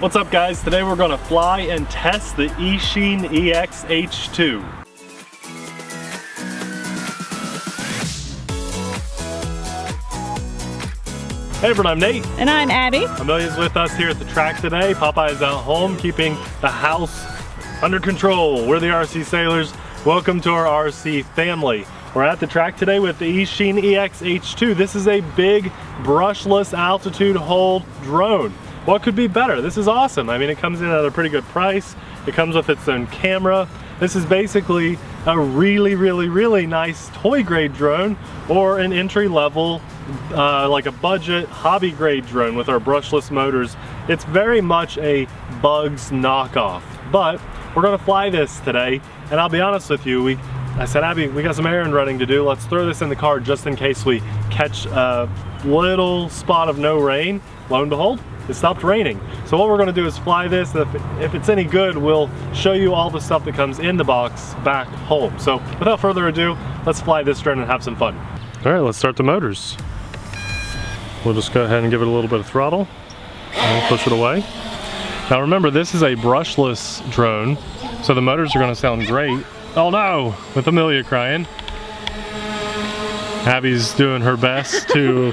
What's up guys? Today we're gonna fly and test the Eachine EX2H. Hey everyone, I'm Nate. And I'm Abby. Amelia's with us here at the track today. Popeye's out home keeping the house under control. We're the TheRcSaylors. Welcome to our RC family. We're at the track today with the Eachine EX2H. This is a big brushless altitude hold drone. What could be better? This is awesome. I mean, it comes in at a pretty good price. It comes with its own camera. This is basically a really nice toy grade drone or an entry level, like a budget hobby grade drone with our brushless motors. It's very much a Bugs knockoff, but we're gonna fly this today. And I'll be honest with you, I said, Abby, we got some errand running to do. Let's throw this in the car just in case we catch a little spot of no rain. Lo and behold, it stopped raining. So what we're gonna do is fly this. If it's any good, we'll show you all the stuff that comes in the box back home. So without further ado, let's fly this drone and have some fun. All right, let's start the motors. We'll just go ahead and give it a little bit of throttle and push it away. Now remember, this is a brushless drone, so the motors are gonna sound great. Oh no, with Amelia crying. Abby's doing her best to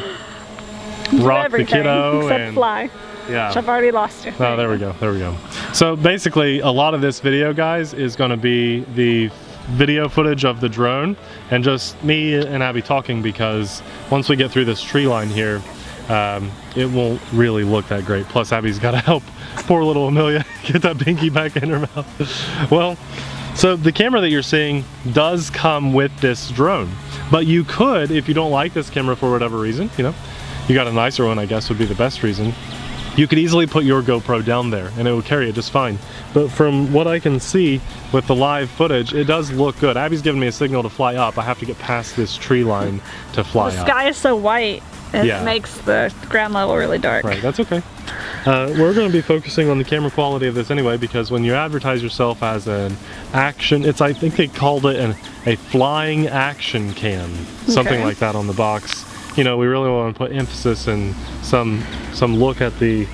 rock the kiddo except fly. Yeah, I've already lost you. Oh, there we go. So basically, a lot of this video, guys, is going to be the video footage of the drone and just me and Abby talking, because once we get through this tree line here, it won't really look that great. Plus, Abby's got to help poor little Amelia get that binky back in her mouth. Well, so the camera that you're seeing does come with this drone, but you could, if you don't like this camera for whatever reason, you know, you got a nicer one, I guess would be the best reason, you could easily put your GoPro down there and it would carry it just fine. But from what I can see with the live footage, it does look good. Abby's giving me a signal to fly up. I have to get past this tree line to fly up. The sky is so white, it makes the ground level really dark. Right, that's okay. We're going to be focusing on the camera quality of this anyway, because when you advertise yourself as an action, I think they called it a flying action cam, something like that on the box. You know, we really want to put emphasis and some look at the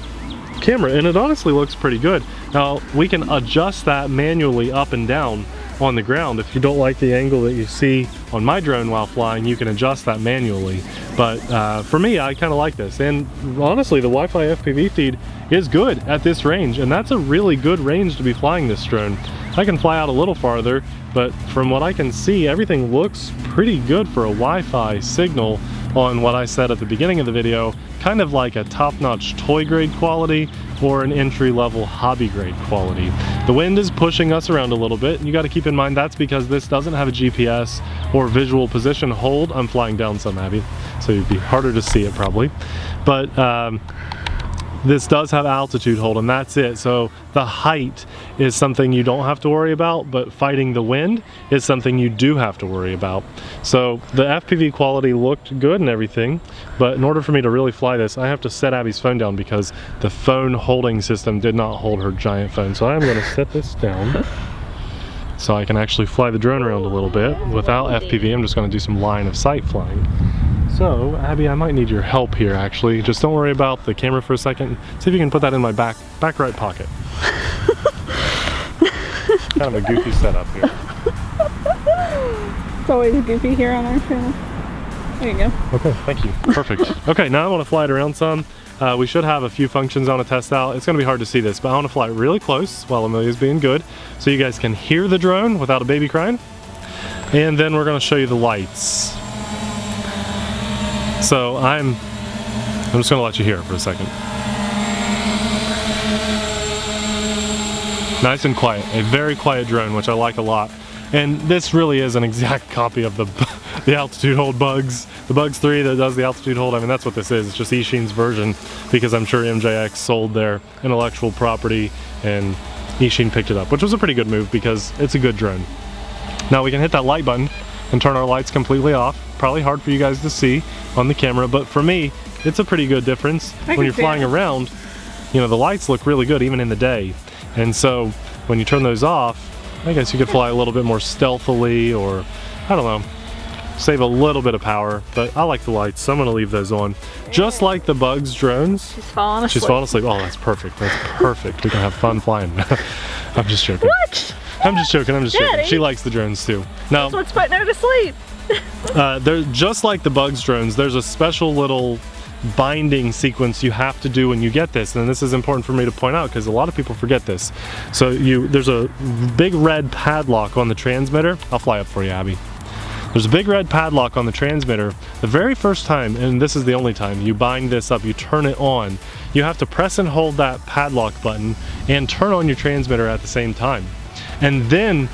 camera, and it honestly looks pretty good. Now we can adjust that manually up and down on the ground. If you don't like the angle that you see on my drone while flying, you can adjust that manually. But for me, I kind of like this, and honestly the Wi-Fi FPV feed is good at this range, and that's a really good range to be flying this drone. I can fly out a little farther, but from what I can see, everything looks pretty good for a Wi-Fi signal on what I said at the beginning of the video, kind of like a top-notch toy grade quality or an entry-level hobby grade quality. The wind is pushing us around a little bit, and you got to keep in mind that's because this doesn't have a GPS or visual position hold. I'm flying down some, Abby, so it'd be harder to see it probably. But this does have altitude hold, and that's it. So the height is something you don't have to worry about, but fighting the wind is something you do have to worry about. So the FPV quality looked good and everything, but in order for me to really fly this, I have to set Abby's phone down because the phone holding system did not hold her giant phone. So I'm going to set this down so I can actually fly the drone around a little bit without FPV. I'm just going to do some line of sight flying. So, Abby, I might need your help here, actually. Just don't worry about the camera for a second. See if you can put that in my back right pocket. Kind of a goofy setup here. It's always goofy here on our channel. There you go. Okay, thank you. Perfect. Okay, now I want to fly it around some. We should have a few functions I want to test out. It's going to be hard to see this, but I want to fly it really close while Amelia's being good, so you guys can hear the drone without a baby crying. And then we're going to show you the lights. So I'm just going to let you hear it for a second. Nice and quiet, a very quiet drone, which I like a lot. And this really is an exact copy of the altitude hold Bugs. The Bugs 3 that does the altitude hold, I mean, that's what this is. It's just Eachine's version, because I'm sure MJX sold their intellectual property and Eachine picked it up, which was a pretty good move because it's a good drone. Now we can hit that light button and turn our lights completely off. Probably hard for you guys to see on the camera, but for me, it's a pretty good difference. When you're flying around, you know, the lights look really good even in the day. And so when you turn those off, I guess you could fly a little bit more stealthily, or I don't know. save a little bit of power, but I like the lights, so I'm gonna leave those on. Just like the Bugs drones. She's falling asleep. She's falling asleep. Oh, that's perfect. That's perfect. We can have fun flying. I'm just joking. What? I'm just joking. I'm just Daddy. joking. She likes the drones too. Now, that's what's putting her to sleep. they're just like the Bugs drones. There's a special little binding sequence you have to do when you get this, and this is important for me to point out because a lot of people forget this. So there's a big red padlock on the transmitter. I'll fly up for you, Abby. There's a big red padlock on the transmitter. The very first time, and this is the only time, you bind this up, you turn it on, you have to press and hold that padlock button and turn on your transmitter at the same time. And then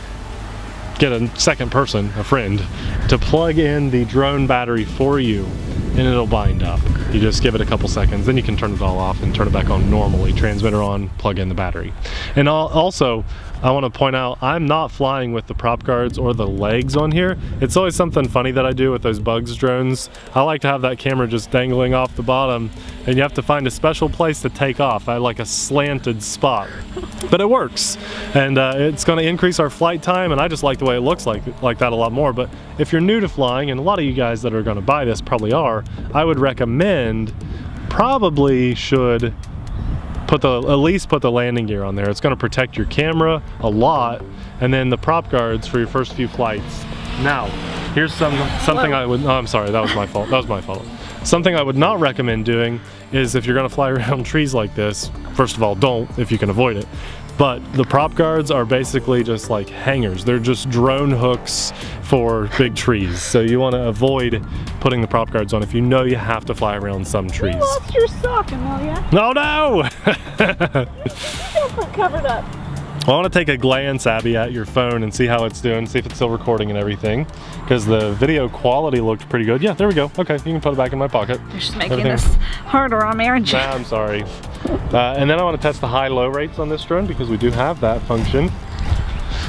get a second person, a friend, to plug in the drone battery for you, and it'll bind up. You just give it a couple seconds, then you can turn it all off and turn it back on normally. Transmitter on, plug in the battery. And also, I want to point out, I'm not flying with the prop guards or the legs on here. It's always something funny that I do with those Bugs drones. I like to have that camera just dangling off the bottom, and you have to find a special place to take off. I like a slanted spot, but it works. And it's going to increase our flight time, and I just like the way it looks like that a lot more. But if you're new to flying, and a lot of you guys that are going to buy this probably are, I would recommend, probably should at least put the landing gear on there. It's going to protect your camera a lot, and then the prop guards for your first few flights. Now, here's something I would, oh, I'm sorry, that was my fault. That was my fault. Something I would not recommend doing is if you're going to fly around trees like this, first of all, don't if you can avoid it. But the prop guards are basically just like hangers. They're just drone hooks for big trees. So you want to avoid putting the prop guards on if you know you have to fly around some trees. You lost your sock, Amelia. No, no! Covered up. I want to take a glance, Abby, at your phone and see how it's doing, see if it's still recording and everything, because the video quality looked pretty good. Yeah, there we go. Okay, you can put it back in my pocket. You're just making this harder on me, aren't you? Nah, I'm sorry. And then I want to test the high-low rates on this drone because we do have that function.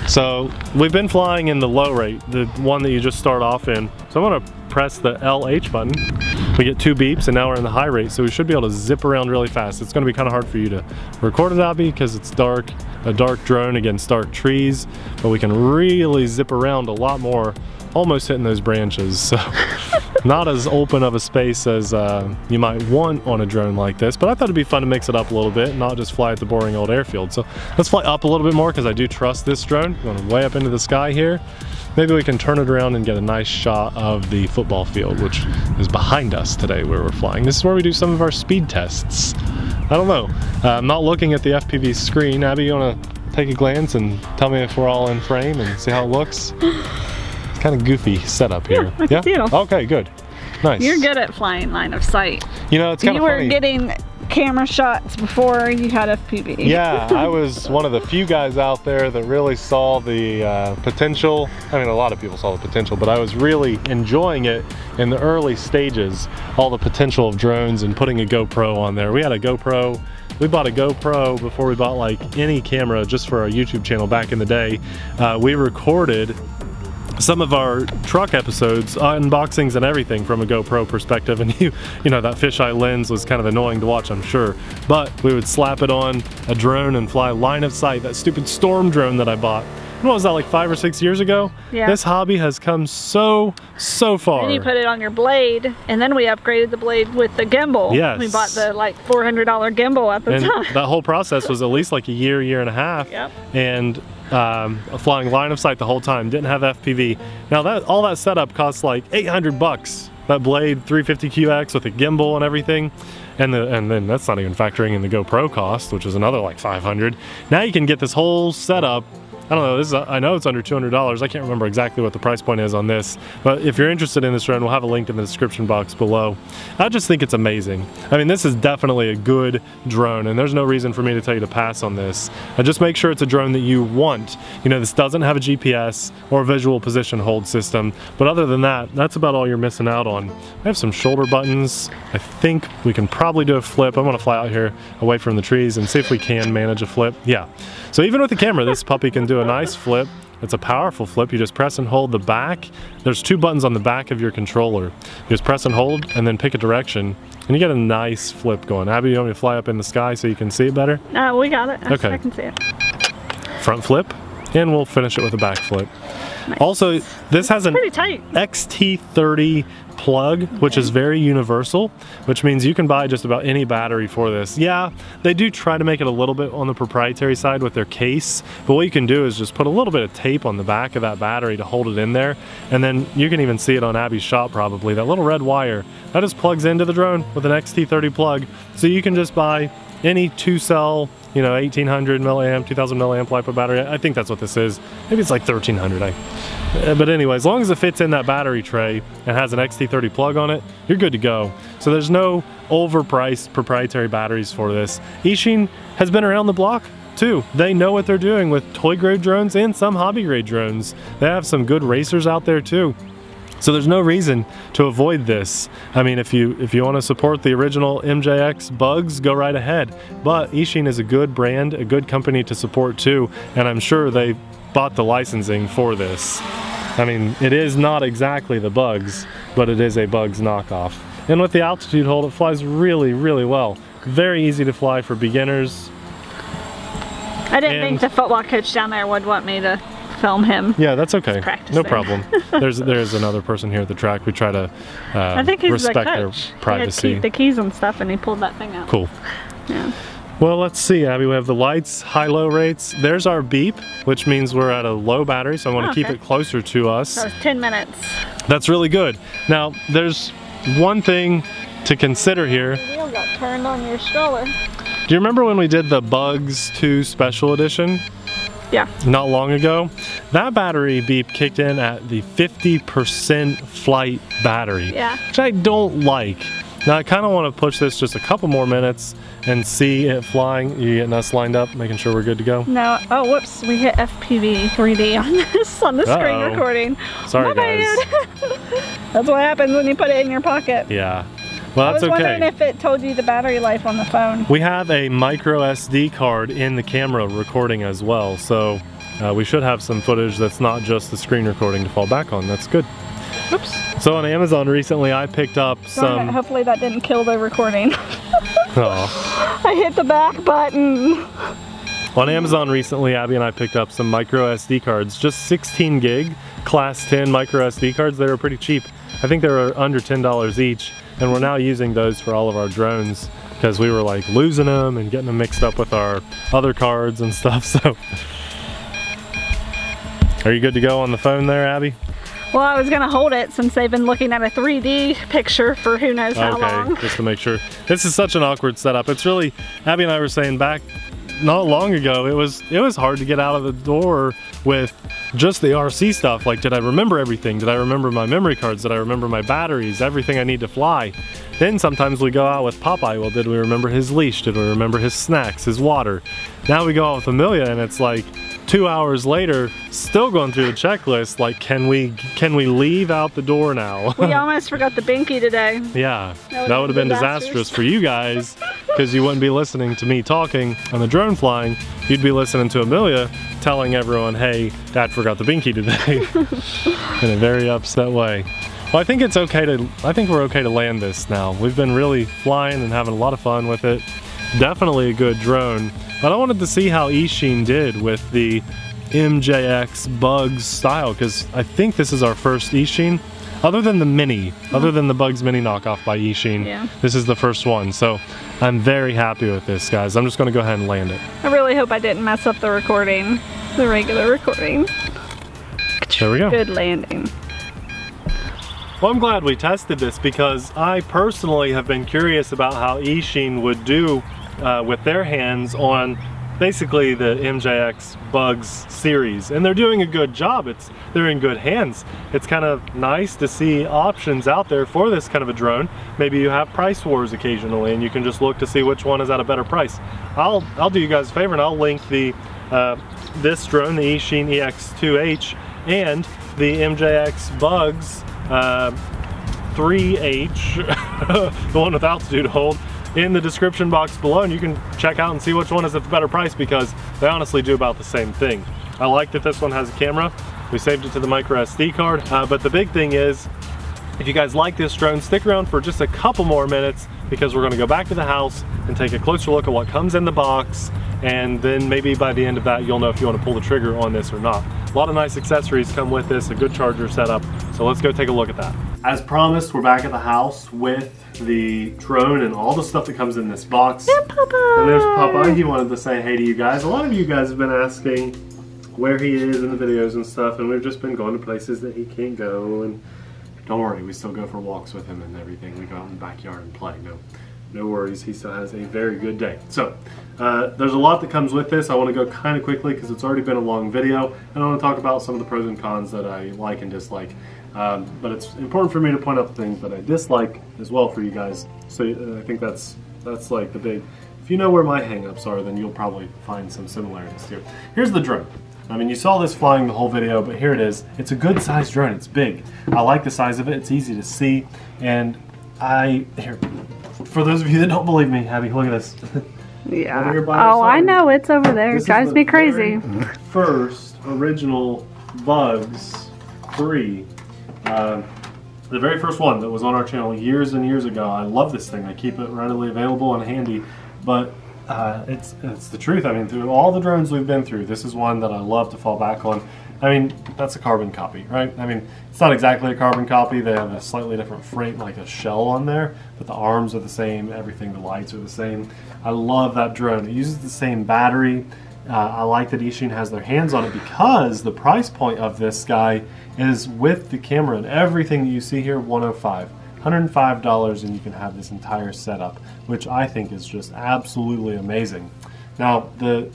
So we've been flying in the low rate, the one that you just start off in. So I'm going to press the LH button. We get 2 beeps, and now we're in the high rate, so we should be able to zip around really fast. It's going to be kind of hard for you to record it, Abby, because it's dark, a dark drone against dark trees, but we can really zip around a lot more, almost hitting those branches. So not as open of a space as you might want on a drone like this, but I thought it'd be fun to mix it up a little bit and not just fly at the boring old airfield. So let's fly up a little bit more because I do trust this drone. Going way up into the sky here. Maybe we can turn it around and get a nice shot of the football field, which is behind us today where we're flying. This is where we do some of our speed tests. I don't know. I'm not looking at the FPV screen. Abby, you want to take a glance and tell me if we're all in frame and see how it looks? It's kind of goofy setup here. Yeah, I can see it. Okay, good. Nice. You're good at flying line of sight. You know, it's kind of funny. You were getting camera shots before you had FPV. Yeah, I was one of the few guys out there that really saw the potential. I mean, a lot of people saw the potential, but I was really enjoying it in the early stages, all the potential of drones and putting a GoPro on there. We had a GoPro. We bought a GoPro before we bought like any camera just for our YouTube channel back in the day. We recorded some of our truck episodes, unboxings and everything from a GoPro perspective, and you know that fisheye lens was kind of annoying to watch, I'm sure, but we would slap it on a drone and fly line of sight, that stupid Storm drone that I bought. What was that, like 5 or 6 years ago? Yeah. This hobby has come so far. And you put it on your blade, and then we upgraded the blade with the gimbal. Yes. We bought the like $400 gimbal at the time. That whole process was at least like a year and a half. Yep. And flying line of sight the whole time, didn't have FPV. Now all that setup costs like 800 bucks. That blade 350QX with a gimbal and everything. And then that's not even factoring in the GoPro cost, which is another like 500. Now you can get this whole setup. I don't know, this is I know it's under $200. I can't remember exactly what the price point is on this, but if you're interested in this drone, we'll have a link in the description box below. I just think it's amazing. I mean, this is definitely a good drone, and there's no reason for me to tell you to pass on this. Just make sure it's a drone that you want. You know, this doesn't have a GPS or visual position hold system, but other than that, that's about all you're missing out on. I have some shoulder buttons. I think we can probably do a flip. I'm gonna fly out here away from the trees and see if we can manage a flip. Yeah. So even with the camera, this puppy can do a nice flip. It's a powerful flip. You just press and hold the back. There's 2 buttons on the back of your controller. You just press and hold and then pick a direction, and you get a nice flip going. Abby, you want me to fly up in the sky so you can see it better? We got it. Okay. I can see it. Front flip, and we'll finish it with a backflip. Nice. Also, this has an pretty tight XT30 plug, which is very universal, which means you can buy just about any battery for this. Yeah, they do try to make it a little bit on the proprietary side with their case, but what you can do is just put a little bit of tape on the back of that battery to hold it in there, and then you can even see it on Abby's shop probably, that little red wire, that just plugs into the drone with an XT30 plug, so you can just buy any 2-cell, you know, 1800 milliamp, 2000 milliamp LiPo battery. I think that's what this is. Maybe it's like 1300. But anyway, as long as it fits in that battery tray and has an XT30 plug on it, you're good to go. So there's no overpriced proprietary batteries for this. Eachine has been around the block too. They know what they're doing with toy grade drones and some hobby grade drones. They have some good racers out there too. So there's no reason to avoid this. I mean, if you want to support the original MJX Bugs, go right ahead. But Eachine is a good brand, a good company to support too, and I'm sure they bought the licensing for this. I mean, it is not exactly the Bugs, but it is a Bugs knockoff. And with the altitude hold, it flies really, really well. Very easy to fly for beginners. I didn't think the football coach down there would want me to film him. Yeah, that's okay. No problem. There's another person here at the track. We try to I think he's respect the their coach. privacy. He had the keys and stuff, and he pulled that thing out. Cool. Yeah. Well, let's see, Abby. We have the lights, high-low rates. There's our beep, which means we're at a low battery, so I want to keep it closer to us. That was 10 minutes. That's really good. Now, there's one thing to consider here. The wheel got turned on your stroller. Do you remember when we did the Bugs 2 Special Edition? Yeah. Not long ago? That battery beep kicked in at the 50% flight battery. Yeah. Which I don't like. Now I kind of want to push this just a couple more minutes and see it flying. You getting us lined up, making sure we're good to go? No. Oh, whoops. We hit FPV 3D on the screen recording. Sorry, guys. That's what happens when you put it in your pocket. Yeah. Well, that's okay. I was wondering if it told you the battery life on the phone. We have a micro SD card in the camera recording as well, so we should have some footage that's not just the screen recording to fall back on. That's good. Oops. So on Amazon recently, I picked up some... Hopefully that didn't kill the recording. Oh. I hit the back button. On Amazon recently, Abby and I picked up some micro SD cards, just 16 gig, class 10 micro SD cards. They were pretty cheap. I think they were under $10 each. And we're now using those for all of our drones because we were like losing them and getting them mixed up with our other cards and stuff. So, are you good to go on the phone there, Abby? Well, I was gonna hold it since they've been looking at a 3D picture for who knows how long. Just to make sure. This is such an awkward setup. It's really, Abby and I were saying back not long ago, it was hard to get out of the door with just the RC stuff. Like, did I remember everything? Did I remember my memory cards? Did I remember my batteries? Everything I need to fly. Then sometimes we go out with Popeye. Well, did we remember his leash? Did we remember his snacks, his water? Now we go out with Amelia and it's like 2 hours later, still going through the checklist. Like, can we leave out the door now? We almost forgot the binky today. Yeah, that would have been disastrous for you guys because you wouldn't be listening to me talking on the drone flying. You'd be listening to Amelia telling everyone, hey, Dad forgot the binky today in a very upset way. Well, I think it's okay to, I think we're okay to land this now. We've been really flying and having a lot of fun with it. Definitely a good drone. But I wanted to see how Eachine did with the MJX Bugs style, because I think this is our first Eachine, other than the Mini, other than the Bugs Mini knockoff by Eachine. Yeah. This is the first one, so I'm very happy with this, guys. I'm just going to go ahead and land it. I really hope I didn't mess up the recording, the regular recording. There we go. Good landing. Well, I'm glad we tested this because I personally have been curious about how Eachine would do with their hands on basically the MJX Bugs series, and they're doing a good job. They're in good hands. It's kind of nice to see options out there for this kind of a drone. Maybe you have price wars occasionally and you can just look to see which one is at a better price. I'll do you guys a favor and I'll link the this drone, the Eachine EX2H, and the MJX Bugs 3H, the one with altitude hold, in the description box below, and you can check out and see which one is at the better price because they honestly do about the same thing. I like that this one has a camera. We saved it to the micro SD card, but the big thing is, if you guys like this drone, stick around for just a couple more minutes because we're going to go back to the house and take a closer look at what comes in the box, and then maybe by the end of that you'll know if you want to pull the trigger on this or not. A lot of nice accessories come with this, a good charger setup, so let's go take a look at that. As promised, we're back at the house with the drone and all the stuff that comes in this box. Yeah, Papa! And there's Papa. He wanted to say hey to you guys. A lot of you guys have been asking where he is in the videos and stuff, and we've just been going to places that he can't go, and don't worry, we still go for walks with him and everything. We go out in the backyard and play. No worries, he still has a very good day. So, there's a lot that comes with this. I want to go kind of quickly because it's already been a long video, and I want to talk about some of the pros and cons that I like and dislike. But it's important for me to point out the things that I dislike as well for you guys. So I think that's like the big, if you know where my hang-ups are, then you'll probably find some similarities here. Here's the drone. I mean, you saw this flying the whole video, but here it is. It's a good sized drone. It's big. I like the size of it. It's easy to see. And here, for those of you that don't believe me, Abby, look at this. Yeah. Oh, I know. It's over there. It drives me crazy. First original Bugs 3. The very first one that was on our channel years and years ago. I love this thing. I keep it readily available and handy, but it's the truth. I mean, through all the drones we've been through, this is one that I love to fall back on. I mean, that's a carbon copy, right? I mean, it's not exactly a carbon copy. They have a slightly different frame, like a shell on there, but the arms are the same, everything, the lights are the same. I love that drone. It uses the same battery. I like that Eachine has their hands on it because the price point of this guy is with the camera and everything that you see here, $105, and you can have this entire setup, which I think is just absolutely amazing. Now, the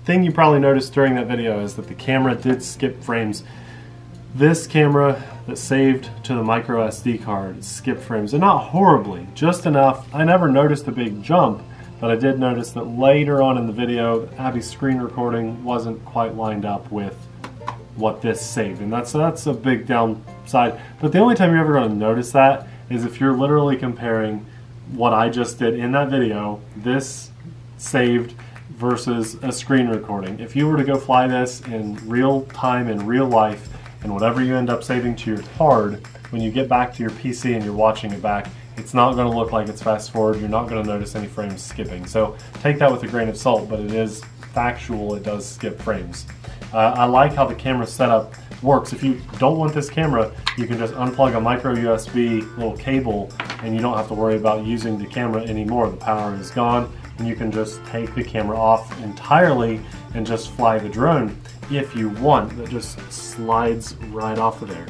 thing you probably noticed during that video is that the camera did skip frames. This camera that saved to the micro SD card skipped frames, and not horribly, just enough. I never noticed a big jump, but I did notice that later on in the video, Abby's screen recording wasn't quite lined up with what this saved, and that's a big downside. But the only time you're ever going to notice that is if you're literally comparing what I just did in that video, this saved versus a screen recording. If you were to go fly this in real time, in real life, and whatever you end up saving to your card, when you get back to your PC and you're watching it back, it's not going to look like it's fast forward. You're not going to notice any frames skipping. So take that with a grain of salt, but it is factual. It does skip frames. I like how the camera setup works. If you don't want this camera, you can just unplug a micro USB little cable and you don't have to worry about using the camera anymore. The power is gone and you can just take the camera off entirely and just fly the drone if you want. That just slides right off of there.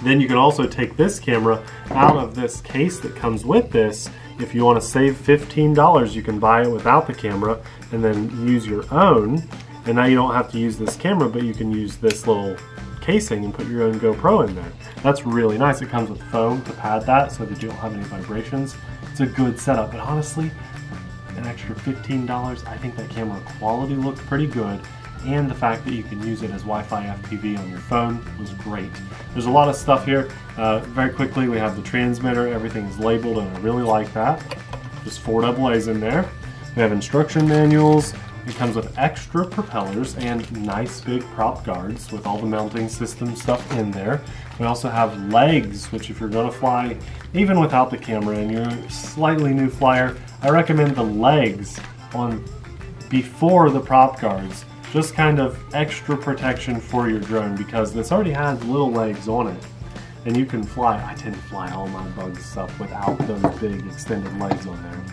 Then you can also take this camera out of this case that comes with this. If you want to save $15, you can buy it without the camera and then use your own. And now you don't have to use this camera, but you can use this little casing and put your own GoPro in there. That's really nice. It comes with foam to pad that so that you don't have any vibrations. It's a good setup, but honestly, an extra $15, I think that camera quality looked pretty good. And the fact that you can use it as Wi-Fi FPV on your phone was great. There's a lot of stuff here. Very quickly, we have the transmitter. Everything is labeled, and I really like that. Just 4 AA's in there. We have instruction manuals. It comes with extra propellers and nice big prop guards with all the mounting system stuff in there. We also have legs, which if you're going to fly, even without the camera and you're a slightly new flyer, I recommend the legs on before the prop guards. Just kind of extra protection for your drone because this already has little legs on it and you can fly. I tend to fly all my Bugs stuff without those big extended legs on there.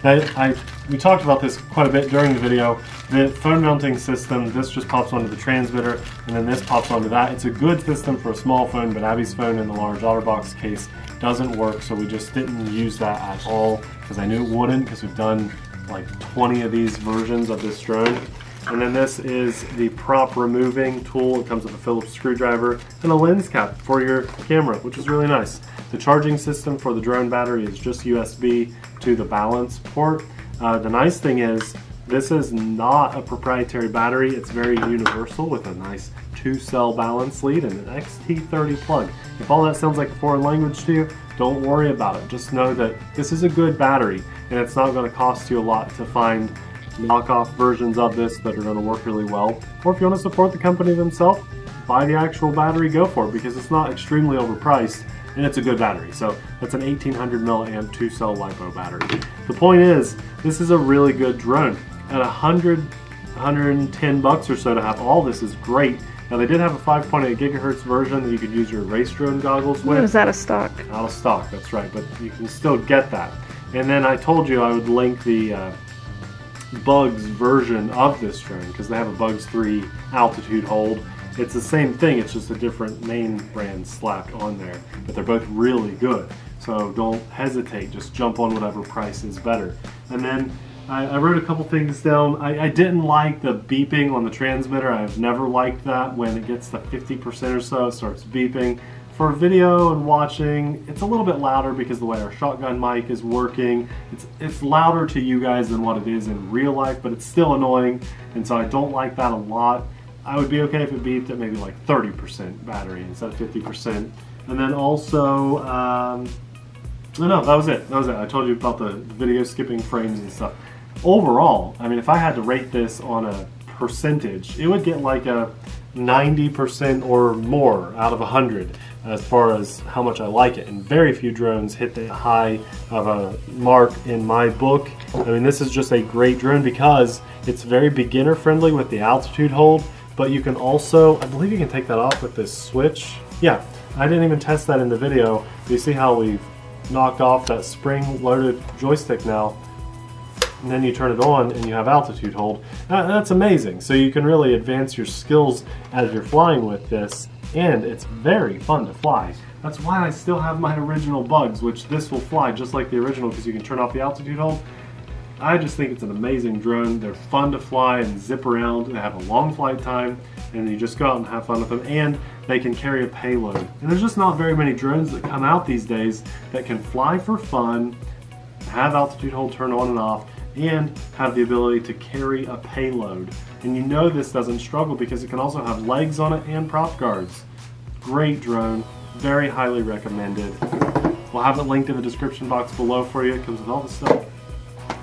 Now, we talked about this quite a bit during the video. The phone mounting system, this just pops onto the transmitter and then this pops onto that. It's a good system for a small phone, but Abby's phone in the large OtterBox case doesn't work, so we just didn't use that at all because I knew it wouldn't, because we've done like 20 of these versions of this drone. And then this is the prop removing tool. It comes with a Phillips screwdriver and a lens cap for your camera, which is really nice. The charging system for the drone battery is just USB to the balance port. The nice thing is this is not a proprietary battery. It's very universal with a nice 2-cell balance lead and an XT30 plug. If all that sounds like a foreign language to you, don't worry about it. Just know that this is a good battery and it's not going to cost you a lot to find knockoff versions of this that are going to work really well. Or if you want to support the company themselves, buy the actual battery, go for it, because it's not extremely overpriced. and it's a good battery. So that's an 1800 milliamp 2-cell LiPo battery. The point is, this is a really good drone. At $110 or so to have all this is great. Now they did have a 5.8 gigahertz version that you could use your race drone goggles with. It was out of stock. Out of stock, that's right, but you can still get that. And then I told you I would link the Bugs version of this drone because they have a Bugs 3 altitude hold. It's the same thing, it's just a different name brand slapped on there, but they're both really good. So don't hesitate, just jump on whatever price is better. And then I wrote a couple things down. I didn't like the beeping on the transmitter. I've never liked that. When it gets to 50% or so, it starts beeping. For video and watching, it's a little bit louder because the way our shotgun mic is working. It's louder to you guys than what it is in real life, but it's still annoying, and so I don't like that a lot. I would be okay if it beeped at maybe like 30% battery instead of 50%. And then also, no, that was it. That was it. I told you about the video skipping frames and stuff. Overall, I mean, if I had to rate this on a percentage, it would get like a 90% or more out of 100 as far as how much I like it. And very few drones hit the high of a mark in my book. I mean, this is just a great drone because it's very beginner friendly with the altitude hold, but you can also, I believe you can take that off with this switch. Yeah, I didn't even test that in the video. You see how we've knocked off that spring-loaded joystick now, and then you turn it on and you have altitude hold. That's amazing. So you can really advance your skills as you're flying with this, and it's very fun to fly. That's why I still have my original Bugs, which this will fly just like the original because you can turn off the altitude hold. I just think it's an amazing drone. They're fun to fly and zip around. They have a long flight time, and you just go out and have fun with them, and they can carry a payload. And there's just not very many drones that come out these days that can fly for fun, have altitude hold turn on and off, and have the ability to carry a payload. And you know this doesn't struggle because it can also have legs on it and prop guards. Great drone, very highly recommended. We'll have it linked in the description box below for you. It comes with all the stuff.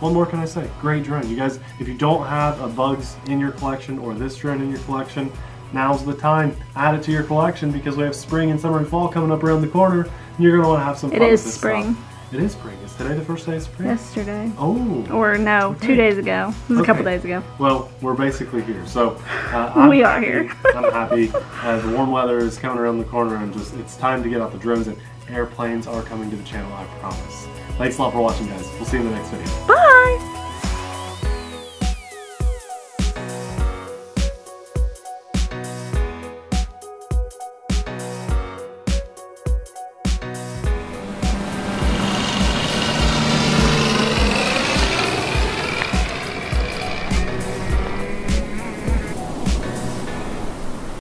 What more can I say? Great drone. You guys, if you don't have a Bugs in your collection or this drone in your collection, now's the time. Add it to your collection because we have spring and summer and fall coming up around the corner, and you're going to want to have some fun with this spring. stuff. It is spring. Is today the first day of spring? Yesterday. Oh. Or no, okay. 2 days ago. It was a couple days ago. Well, we're basically here. So we are here. I'm happy. The warm weather is coming around the corner, and just it's time to get out the drones, and airplanes are coming to the channel, I promise. Thanks a lot for watching, guys. We'll see you in the next video. Bye!